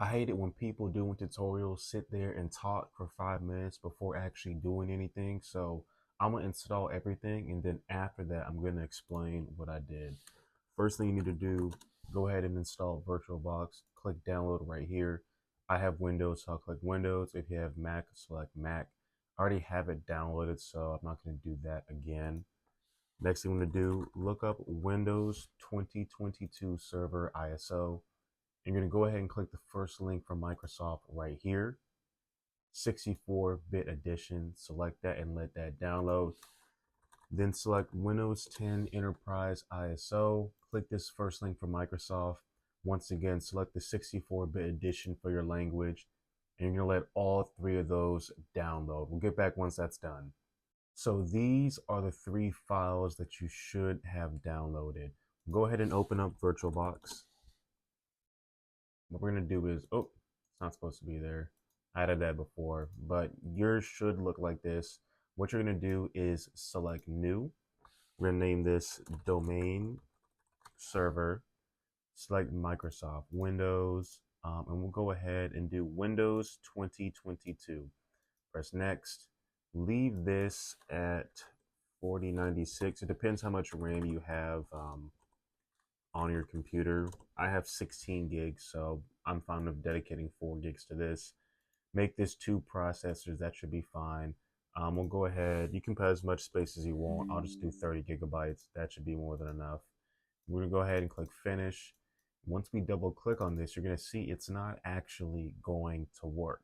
I hate it when people doing tutorials sit there and talk for 5 minutes before actually doing anything. So I'm gonna install everything, and then after that, I'm gonna explain what I did. First thing you need to do, go ahead and install VirtualBox. Click download right here. I have Windows, so I'll click Windows. If you have Mac, select Mac. I already have it downloaded, so I'm not gonna do that again. Next thing I'm gonna do, look up Windows 2022 Server ISO. You're going to go ahead and click the first link from Microsoft right here, 64-bit edition. Select that and let that download. Then select Windows 10 Enterprise ISO. Click this first link from Microsoft. Once again, select the 64-bit edition for your language, and you're going to let all three of those download. We'll get back once that's done. So these are the three files that you should have downloaded. Go ahead and open up VirtualBox. What we're going to do is, oh, it's not supposed to be there. I added that before, but yours should look like this. What you're going to do is select new. We're going to name this domain server. Select Microsoft Windows, and we'll go ahead and do Windows 2022. Press next. Leave this at 4096. It depends how much RAM you have on your computer. I have 16 gigs, so I'm fine with dedicating 4 gigs to this. Make this 2 processors, that should be fine. We'll go ahead, you can put as much space as you want. I'll just do 30 gigabytes. That should be more than enough. We're gonna go ahead and click finish. Once we double click on this, you're gonna see it's not actually going to work.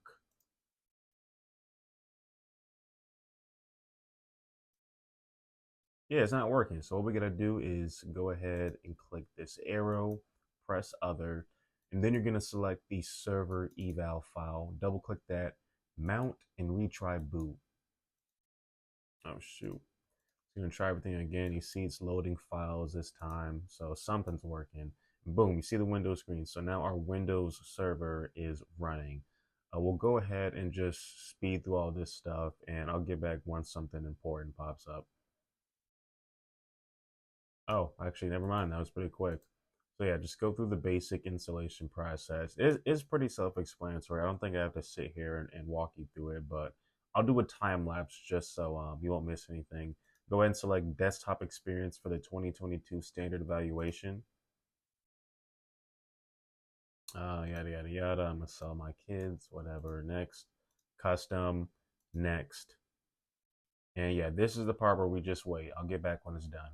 Yeah, it's not working. So what we're gonna do is go ahead and click this arrow, press other, and then you're gonna select the server eval file, double click that, mount and retry boot. Oh shoot. So you're gonna try everything again. You see it's loading files this time, so something's working. Boom, you see the Windows screen. So now our Windows server is running. We'll go ahead and just speed through all this stuff, and I'll get back once something important pops up. Oh, actually, never mind. That was pretty quick. So yeah, just go through the basic installation process. It's pretty self-explanatory. I don't think I have to sit here and walk you through it, but I'll do a time lapse just so you won't miss anything. Go ahead and select desktop experience for the 2022 standard evaluation. Yada yada yada. I'm gonna sell my kids, whatever. Next, custom, next, and yeah, this is the part where we just wait. I'll get back when it's done.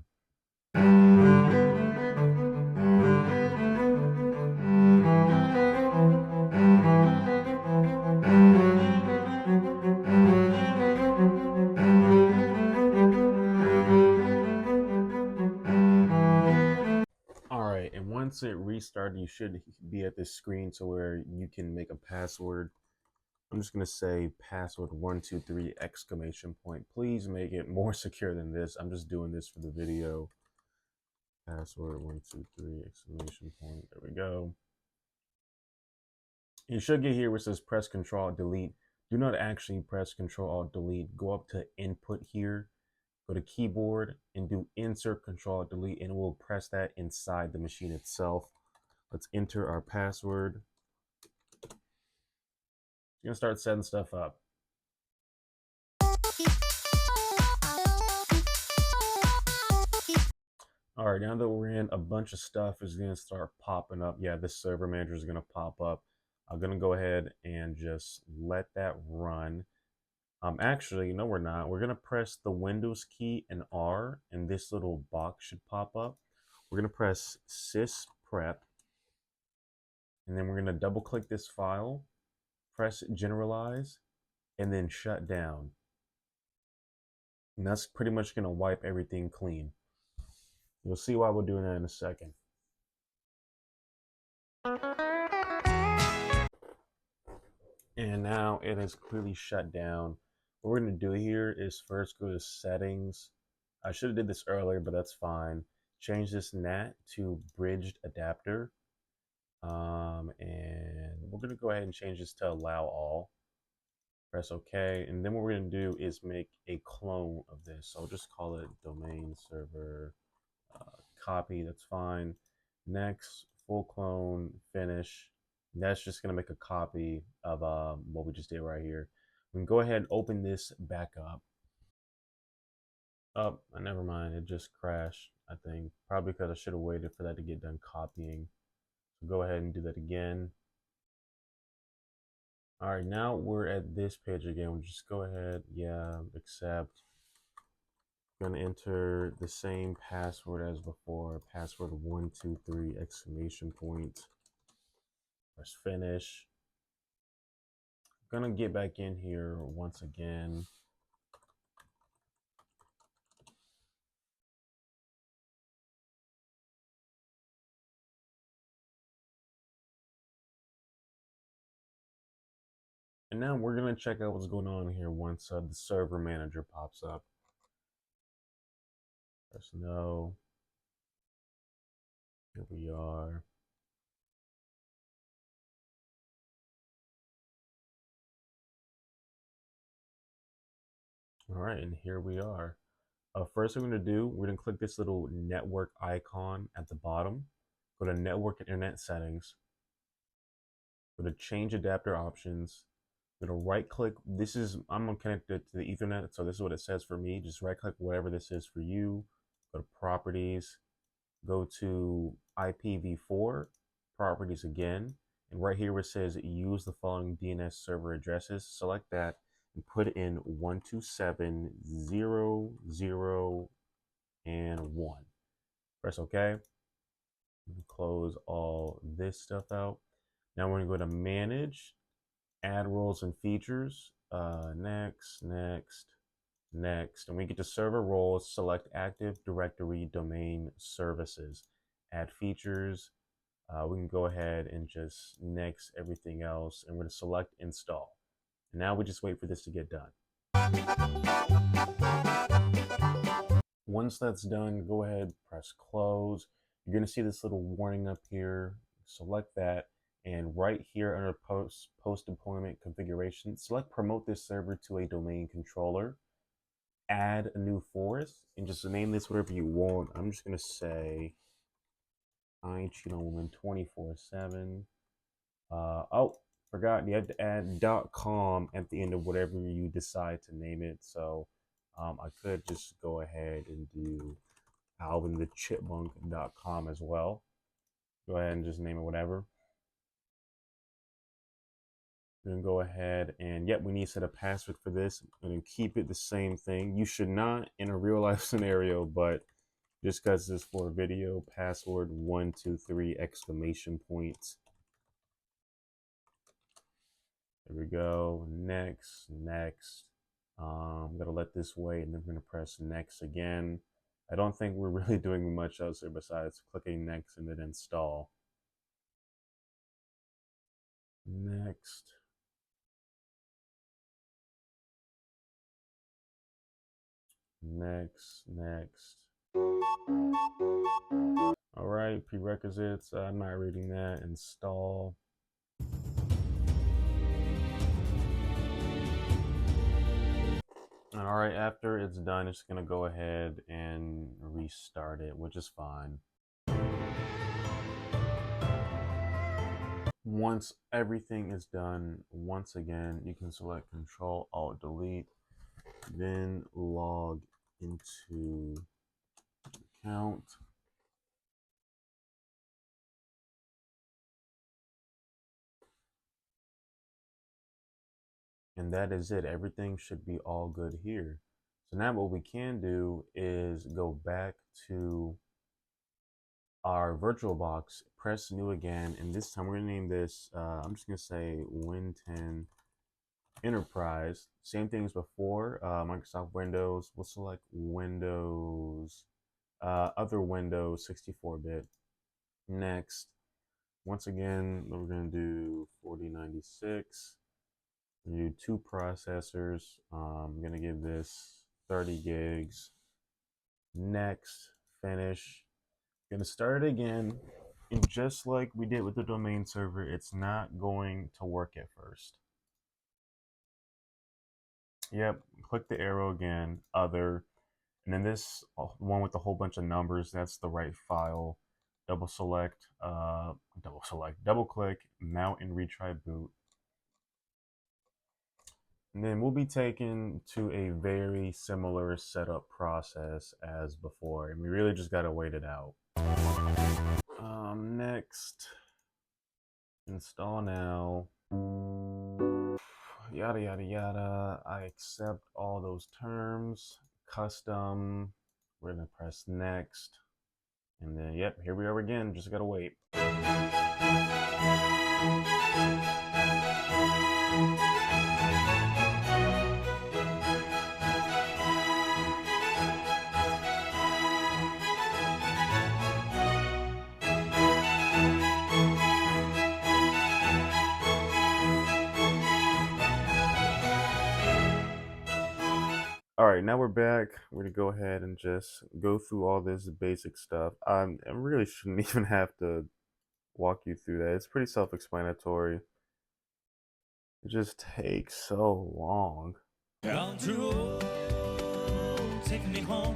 All right, and once it restarted, you should be at this screen to where you can make a password. I'm just gonna say password 123 exclamation point. Please make it more secure than this. I'm just doing this for the video. Password 123 exclamation point. There we go. You should get here where it says press Control Delete. Do not actually press Control Alt Delete. Go up to input here, go to keyboard and do insert Control Delete, and we'll press that inside the machine itself. Let's enter our password. You're gonna start setting stuff up. All right, now that we're in, a bunch of stuff is gonna start popping up. Yeah, this server manager is gonna pop up. I'm gonna go ahead and just let that run. Actually, no, we're not. We're gonna press the Windows key and R, and this little box should pop up. We're gonna press sys prep, and then we're gonna double click this file, press generalize, and then shut down. And that's pretty much gonna wipe everything clean. You'll see why we're doing that in a second. And now it is clearly shut down. What we're going to do here is first go to settings. I should have did this earlier, but that's fine. Change this NAT to bridged adapter. And we're going to go ahead and change this to allow all. Press OK. And then what we're going to do is make a clone of this. So I'll just call it domain server copy. That's fine. Next, full clone, finish. That's just going to make a copy of what we just did right here. We can go ahead and open this back up. Oh, never mind. It just crashed, I think. Probably because I should have waited for that to get done copying. So go ahead and do that again. All right, now we're at this page again. We'll just go ahead, yeah, accept. Gonna enter the same password as before. Password 123 exclamation point. Press finish. Gonna get back in here once again. And now we're gonna check out what's going on here once the server manager pops up. Press no. Here we are. All right, and here we are. First, we're going to do, we're going to click this little network icon at the bottom. Go to network and internet settings. Go to change adapter options. Go to right click. This is, I'm going to connect it to the Ethernet. So this is what it says for me. Just right click whatever this is for you. Go to properties. Go to IPv4 properties again. And right here where it says use the following DNS server addresses, select that and put in 127.0.0 and 1. Press OK. Close all this stuff out. Now we're going to go to manage, add roles and features. Next. And we get to server roles, select Active Directory Domain Services, add features. We can go ahead and just next everything else, and we're going to select install. And now we just wait for this to get done. Once that's done, go ahead, press close. You're going to see this little warning up here. Select that, and right here under post deployment configuration, select promote this server to a domain controller. Add a new forest and just name this whatever you want. I'm just going to say I Ain't Cheat on Women 24/7. Oh, forgot you have to add .com at the end of whatever you decide to name it. So I could just go ahead and do alvinthechipmunk.com as well. Go ahead and just name it whatever. Then go ahead and yep, we need to set a password for this and keep it the same thing. You should not in a real life scenario, but just because this is for a video, password 123 exclamation point. There we go. Next. I'm gonna let this wait, and then I'm gonna press next again. I don't think we're really doing much else here besides clicking next and then install. Next. All right, prerequisites. I'm not reading that. Install. All right, after it's done, it's gonna go ahead and restart it, which is fine. Once everything is done, once again, you can select Control Alt Delete, then log into account. And that is it. Everything should be all good here. So now what we can do is go back to our VirtualBox, press new again, and this time we're gonna name this, I'm just gonna say Win10 Enterprise. Same thing as before, Microsoft Windows. We'll select Windows, other Windows 64-bit. Next. Once again, we're gonna do 4096. We're gonna do 2 processors. I'm gonna give this 30 gigs. Next, finish. Gonna start it again, and just like we did with the domain server, it's not going to work at first. Yep, click the arrow again, other, and then this one with a whole bunch of numbers, that's the right file. double click, mount and retry boot. And then we'll be taken to a very similar setup process as before. And we really just gotta wait it out. Next, install now. Yada, yada, yada. I accept all those terms. Custom. We're gonna press next. And then, yep, here we are again. Just gotta wait. All right, now we're back. We're gonna go ahead and just go through all this basic stuff. I really shouldn't even have to walk you through that. It's pretty self-explanatory. It just takes so long. Down to road, take me home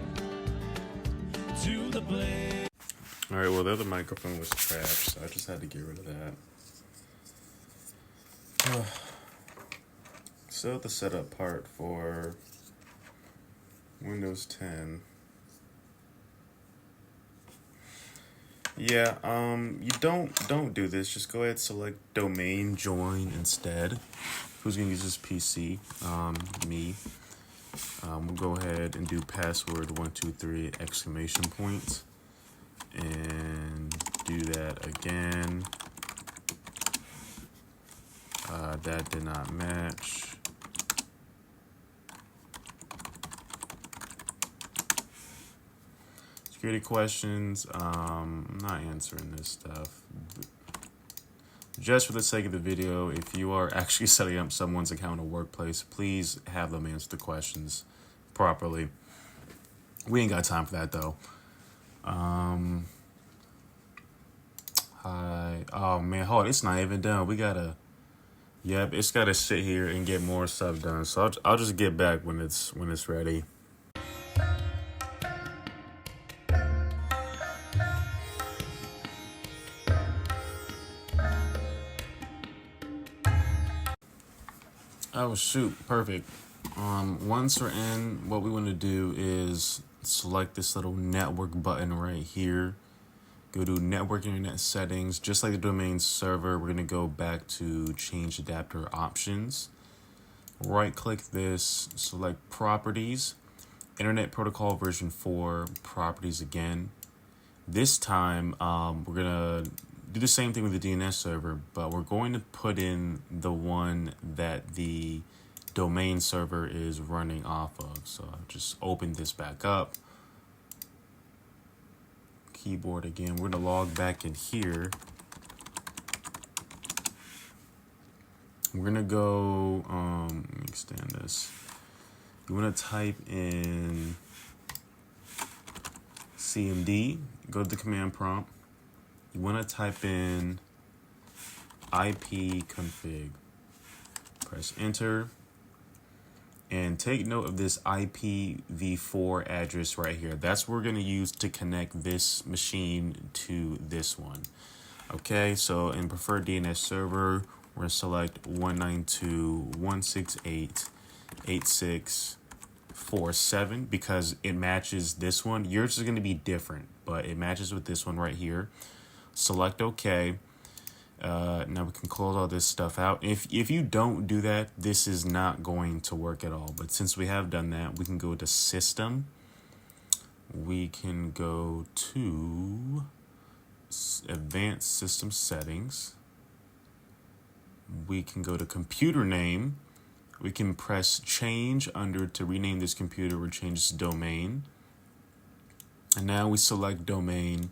to the place. All right, well, the other microphone was trash, so I just had to get rid of that. So the setup part for Windows 10. Yeah, you don't do this. Just go ahead and select domain join instead. Who's gonna use this PC? Me. We'll go ahead and do password 123 exclamation point, and do that again. That did not match. Security questions. I'm not answering this stuff. Just for the sake of the video, if you are actually setting up someone's account or workplace, please have them answer the questions properly. We ain't got time for that though. Hi. Oh man, hold on, it's not even done. We gotta. Yep, it's gotta sit here and get more stuff done. So I'll just get back when it's ready. Oh shoot, perfect. Once we're in, what we want to do is select this little network button right here. Go to network internet settings. Just like the domain server, we're going to go back to change adapter options. Right click this, select properties, internet protocol version 4, properties again. This time, we're going to do the same thing with the DNS server, but we're going to put in the one that the domain server is running off of. So I'll just open this back up. Keyboard again. We're going to log back in here. We're going to go, let me extend this. You want to type in CMD, go to the command prompt. You want to type in ipconfig. Press enter. And take note of this IPv4 address right here. That's what we're going to use to connect this machine to this one. Okay, so in preferred DNS server, we're going to select 192.168.8647 because it matches this one. Yours is going to be different, but it matches with this one right here. Select OK. Now we can close all this stuff out. If you don't do that, this is not going to work at all. But since we have done that, we can go to System. We can go to Advanced System Settings. We can go to Computer Name. We can press Change under to rename this computer or change this domain. And now we select Domain.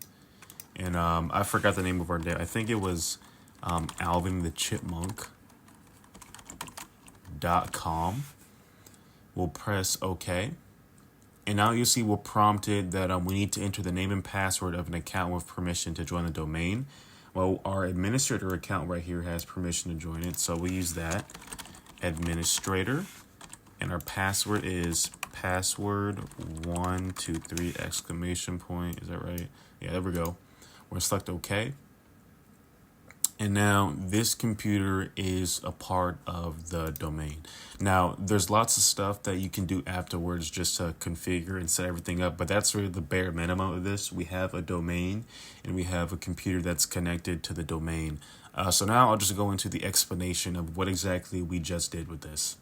And I forgot the name of our day. I think it was alvinthechipmunk.com. We'll press OK. And now you'll see we're prompted that we need to enter the name and password of an account with permission to join the domain. Well, our administrator account right here has permission to join it, so we use that. Administrator. And our password is password 123 exclamation point. Is that right? Yeah, there we go. We're going to select OK. And now this computer is a part of the domain. Now, there's lots of stuff that you can do afterwards just to configure and set everything up, but that's really the bare minimum of this. We have a domain and we have a computer that's connected to the domain. So now I'll just go into the explanation of what exactly we just did with this.